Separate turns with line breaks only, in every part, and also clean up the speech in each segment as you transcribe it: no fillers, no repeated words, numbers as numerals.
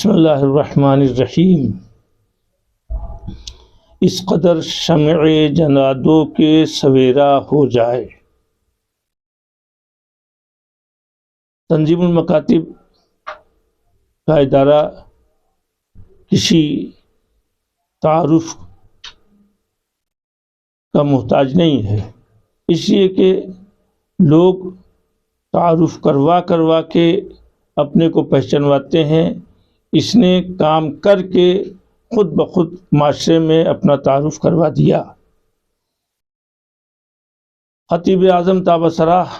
بسم اللہ الرحمن الرحیم۔ اس قدر شمع جنادوں کے سویرا ہو جائے۔ تنظیم المکاتب کا ادارہ کسی تعارف کا محتاج نہیں ہے، اس لیے کہ لوگ تعارف کروا کے اپنے کو پہچانواتے ہیں۔ اس نے کام کر کے خود بخود معاشرے میں اپنا تعارف کروا دیا۔ خطیب اعظم طابع سراہ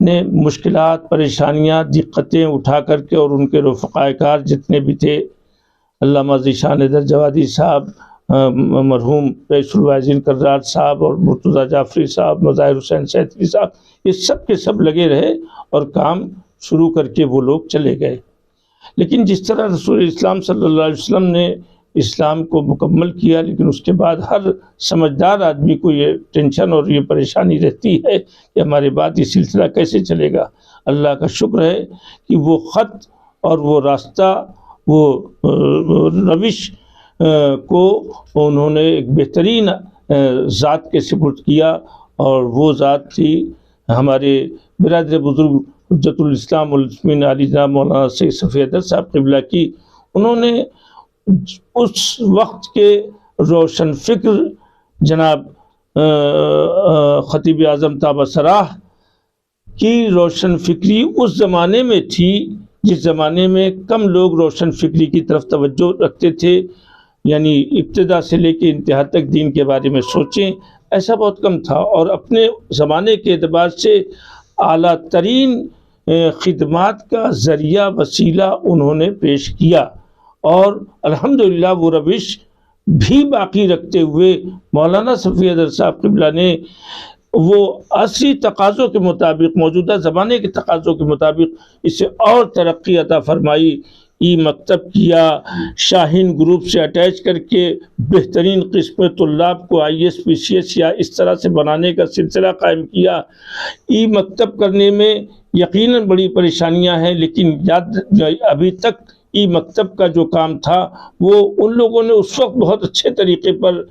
نے مشکلات، پریشانیاں، دقتیں اٹھا کر کے اور ان کے رفقائے کار جتنے بھی تھے، علامہ ذیشان حیدر جوادی صاحب، مرحوم رئیس الواعظین کرار صاحب اور مرتضیٰ جعفری صاحب، مظاہر حسین سیدری صاحب، یہ سب کے سب لگے رہے اور کام شروع کر کے وہ لوگ چلے گئے۔ لیکن جس طرح رسول اسلام صلی اللہ علیہ وسلم نے اسلام کو مکمل کیا، لیکن اس کے بعد ہر سمجھدار آدمی کو یہ ٹینشن اور یہ پریشانی رہتی ہے کہ ہمارے بعد یہ سلسلہ کیسے چلے گا۔ اللہ کا شکر ہے کہ وہ خط اور وہ راستہ، وہ روش کو انہوں نے ایک بہترین ذات کے سپرد کیا، اور وہ ذات تھی ہمارے برادر بزرگ حجت الاسلام والمسلمین علی جناب مولانا سید صفی حیدر صاحب قبلہ کی۔ انہوں نے اس وقت کے روشن فکر جناب خطیب اعظم طابع سراہ کی روشن فکری اس زمانے میں تھی جس زمانے میں کم لوگ روشن فکری کی طرف توجہ رکھتے تھے، یعنی ابتدا سے لے کے انتہا تک دین کے بارے میں سوچیں، ایسا بہت کم تھا، اور اپنے زمانے کے اعتبار سے اعلیٰ ترین خدمات کا ذریعہ وسیلہ انہوں نے پیش کیا، اور الحمدللہ وہ روش بھی باقی رکھتے ہوئے مولانا صفی حیدر صاحب قبلہ نے وہ عصری تقاضوں کے مطابق، موجودہ زمانے کے تقاضوں کے مطابق اسے اور ترقی عطا فرمائی۔ ای مکتب کیا، شاہین گروپ سے اٹیچ کر کے بہترین قسم طلاب کو IAS PCS یا اس طرح سے بنانے کا سلسلہ قائم کیا۔ ای مکتب کرنے میں یقیناً بڑی پریشانیاں ہیں، لیکن ابھی تک ای مکتب کا جو کام تھا وہ ان لوگوں نے اس وقت بہت اچھے طریقے پر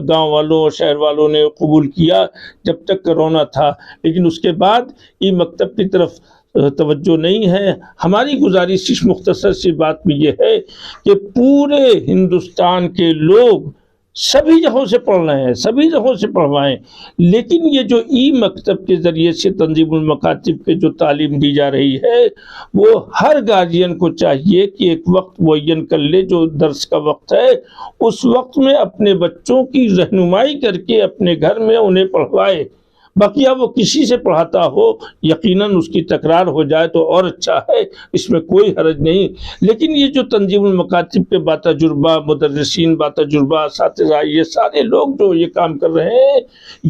گاؤں والوں اور شہر والوں نے قبول کیا جب تک کرونا تھا، لیکن اس کے بعد ای مکتب کی طرف توجہ نہیں ہے۔ ہماری گزارش اس مختصر سی بات میں یہ ہے کہ پورے ہندوستان کے لوگ سبھی جگہوں سے پڑھ رہے ہیں، سبھی جگہوں سے پڑھوائیں، لیکن یہ جو ای مکتب کے ذریعے سے تنظیم المکاتب کے جو تعلیم دی جا رہی ہے، وہ ہر گارجین کو چاہیے کہ ایک وقت معین کر لے جو درس کا وقت ہے، اس وقت میں اپنے بچوں کی رہنمائی کر کے اپنے گھر میں انہیں پڑھوائے۔ بقیہ وہ کسی سے پڑھاتا ہو، یقیناً اس کی تکرار ہو جائے تو اور اچھا ہے، اس میں کوئی حرج نہیں، لیکن یہ جو تنظیم المکاتب کے باتجربہ مدرسین، باتجربہ اساتذہ، یہ سارے لوگ جو یہ کام کر رہے ہیں،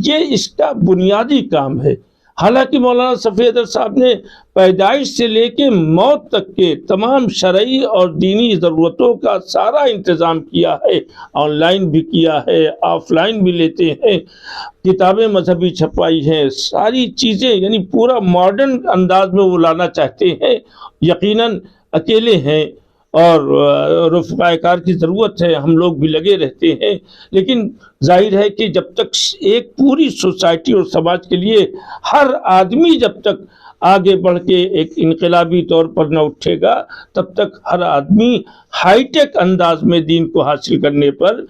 یہ اس کا بنیادی کام ہے۔ حالانکہ مولانا صفی حیدر صاحب نے پیدائش سے لے کے موت تک کے تمام شرعی اور دینی ضرورتوں کا سارا انتظام کیا ہے، آن لائن بھی کیا ہے، آف لائن بھی لیتے ہیں، کتابیں مذہبی چھپائی ہیں، ساری چیزیں، یعنی پورا ماڈرن انداز میں وہ لانا چاہتے ہیں۔ یقیناً اکیلے ہیں اور رفقائے کار کی ضرورت ہے، ہم لوگ بھی لگے رہتے ہیں، لیکن ظاہر ہے کہ جب تک ایک پوری سوسائٹی اور سماج کے لیے ہر آدمی جب تک آگے بڑھ کے ایک انقلابی طور پر نہ اٹھے گا، تب تک ہر آدمی ہائی ٹیک انداز میں دین کو حاصل کرنے پر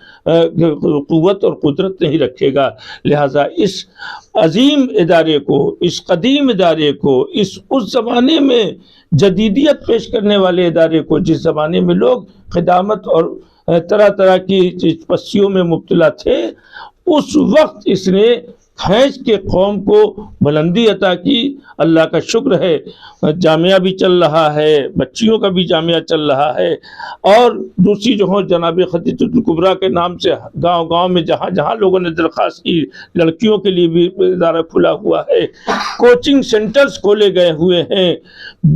قوت اور قدرت نہیں رکھے گا۔ لہٰذا اس عظیم ادارے کو، اس قدیم ادارے کو، اس زمانے میں جدیدیت پیش کرنے والے ادارے کو، جس زمانے میں لوگ خدامت اور طرح طرح کی پستیوں میں مبتلا تھے، اس وقت اس نے کھینچ کے قوم کو بلندی عطا کی۔ اللہ کا شکر ہے، جامعہ بھی چل رہا ہے، بچیوں کا بھی جامعہ چل رہا ہے، اور دوسری جگہوں جناب خدیجۃ الکبریٰ کے نام سے گاؤں گاؤں میں جہاں جہاں لوگوں نے درخواست کی، لڑکیوں کے لیے بھی ادارہ کھلا ہوا ہے، کوچنگ سینٹرز کھولے گئے ہوئے ہیں،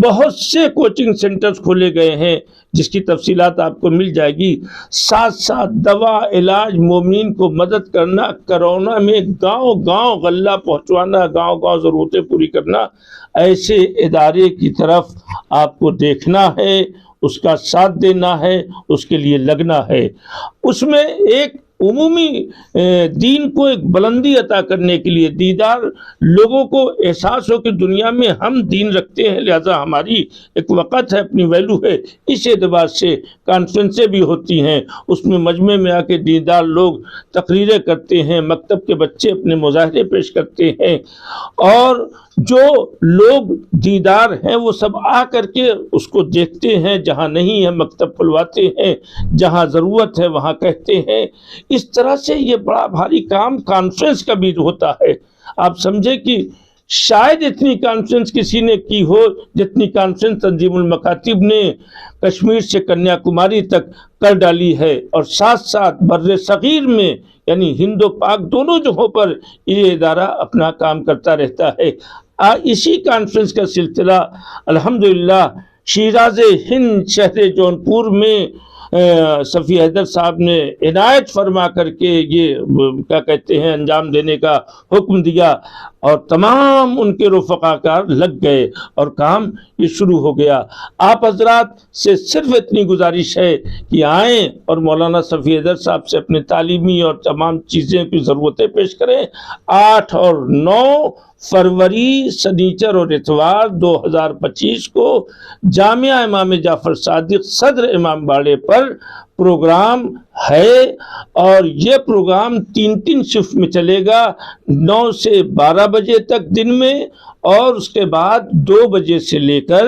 بہت سے کوچنگ سینٹرز کھولے گئے ہیں، جس کی تفصیلات آپ کو مل جائے گی۔ ساتھ ساتھ دوا، علاج، مومنین کو مدد کرنا، کرونا میں گاؤں گاؤں غلہ پہنچوانا، گاؤں گاؤں ضرورتیں پوری کرنا، ایسے ادارے کی طرف آپ کو دیکھنا ہے، اس کا ساتھ دینا ہے، اس کے لیے لگنا ہے۔ اس میں ایک عمومی دین کو ایک بلندی عطا کرنے کے لیے، دیدار لوگوں کو احساس ہو کہ دنیا میں ہم دین رکھتے ہیں، لہذا ہماری ایک وقت ہے، اپنی ویلو ہے، اس اعتبار سے کانفرنسیں بھی ہوتی ہیں، اس میں مجمع میں آ کے دیندار لوگ تقریریں کرتے ہیں، مکتب کے بچے اپنے مظاہرے پیش کرتے ہیں، اور جو لوگ دیندار ہیں وہ سب آ کر کے اس کو دیکھتے ہیں، جہاں نہیں ہے مکتب کھلواتے ہیں، جہاں ضرورت ہے وہاں کہتے ہیں۔ اس طرح سے یہ بڑا بھاری کام کانفرنس کا بھی ہوتا ہے۔ آپ سمجھے کہ شاید اتنی کانفرنس کسی نے کی ہو جتنی کانفرنس تنظیم المکاتب نے کشمیر سے کنیا کماری تک کر ڈالی ہے، اور ساتھ ساتھ بر صغیر میں یعنی ہند و پاک دونوں جگہوں پر یہ ادارہ اپنا کام کرتا رہتا ہے۔ اسی کانفرنس کا سلسلہ الحمدللہ شیراز ہند شہر جونپور میں صفی حیدر صاحب نے عنایت فرما کر کے یہ کیا کہتے ہیں انجام دینے کا حکم دیا، اور تمام ان کے رفقا کار لگ گئے اور کام یہ شروع ہو گیا۔ آپ حضرات سے صرف اتنی گزارش ہے کہ آئیں اور مولانا صفی حیدر صاحب سے اپنے تعلیمی اور تمام چیزیں کی ضرورتیں پیش کریں۔ 8 اور 9 فروری سنیچر اور اتوار 2025 کو جامعہ امام جعفر صادق صدر امام باڑے پر پروگرام ہے، اور یہ پروگرام 3 شفٹ میں چلے گا، 9 سے 12 بجے تک دن میں، اور اس کے بعد 2 بجے سے لے کر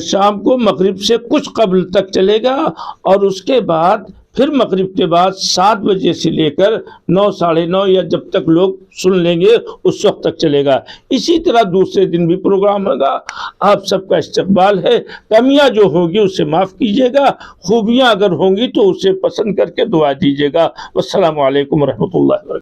شام کو مغرب سے کچھ قبل تک چلے گا، اور اس کے بعد پھر مغرب کے بعد 7 بجے سے لے کر 9 ساڑھے 9 یا جب تک لوگ سن لیں گے اس وقت تک چلے گا۔ اسی طرح دوسرے دن بھی پروگرام ہوگا۔ آپ سب کا استقبال ہے۔ کمیاں جو ہوگی اسے معاف کیجیے گا، خوبیاں اگر ہوں گی تو اسے پسند کر کے دعا دیجیے گا۔ والسلام علیکم ورحمۃ اللہ وبرکاتہ۔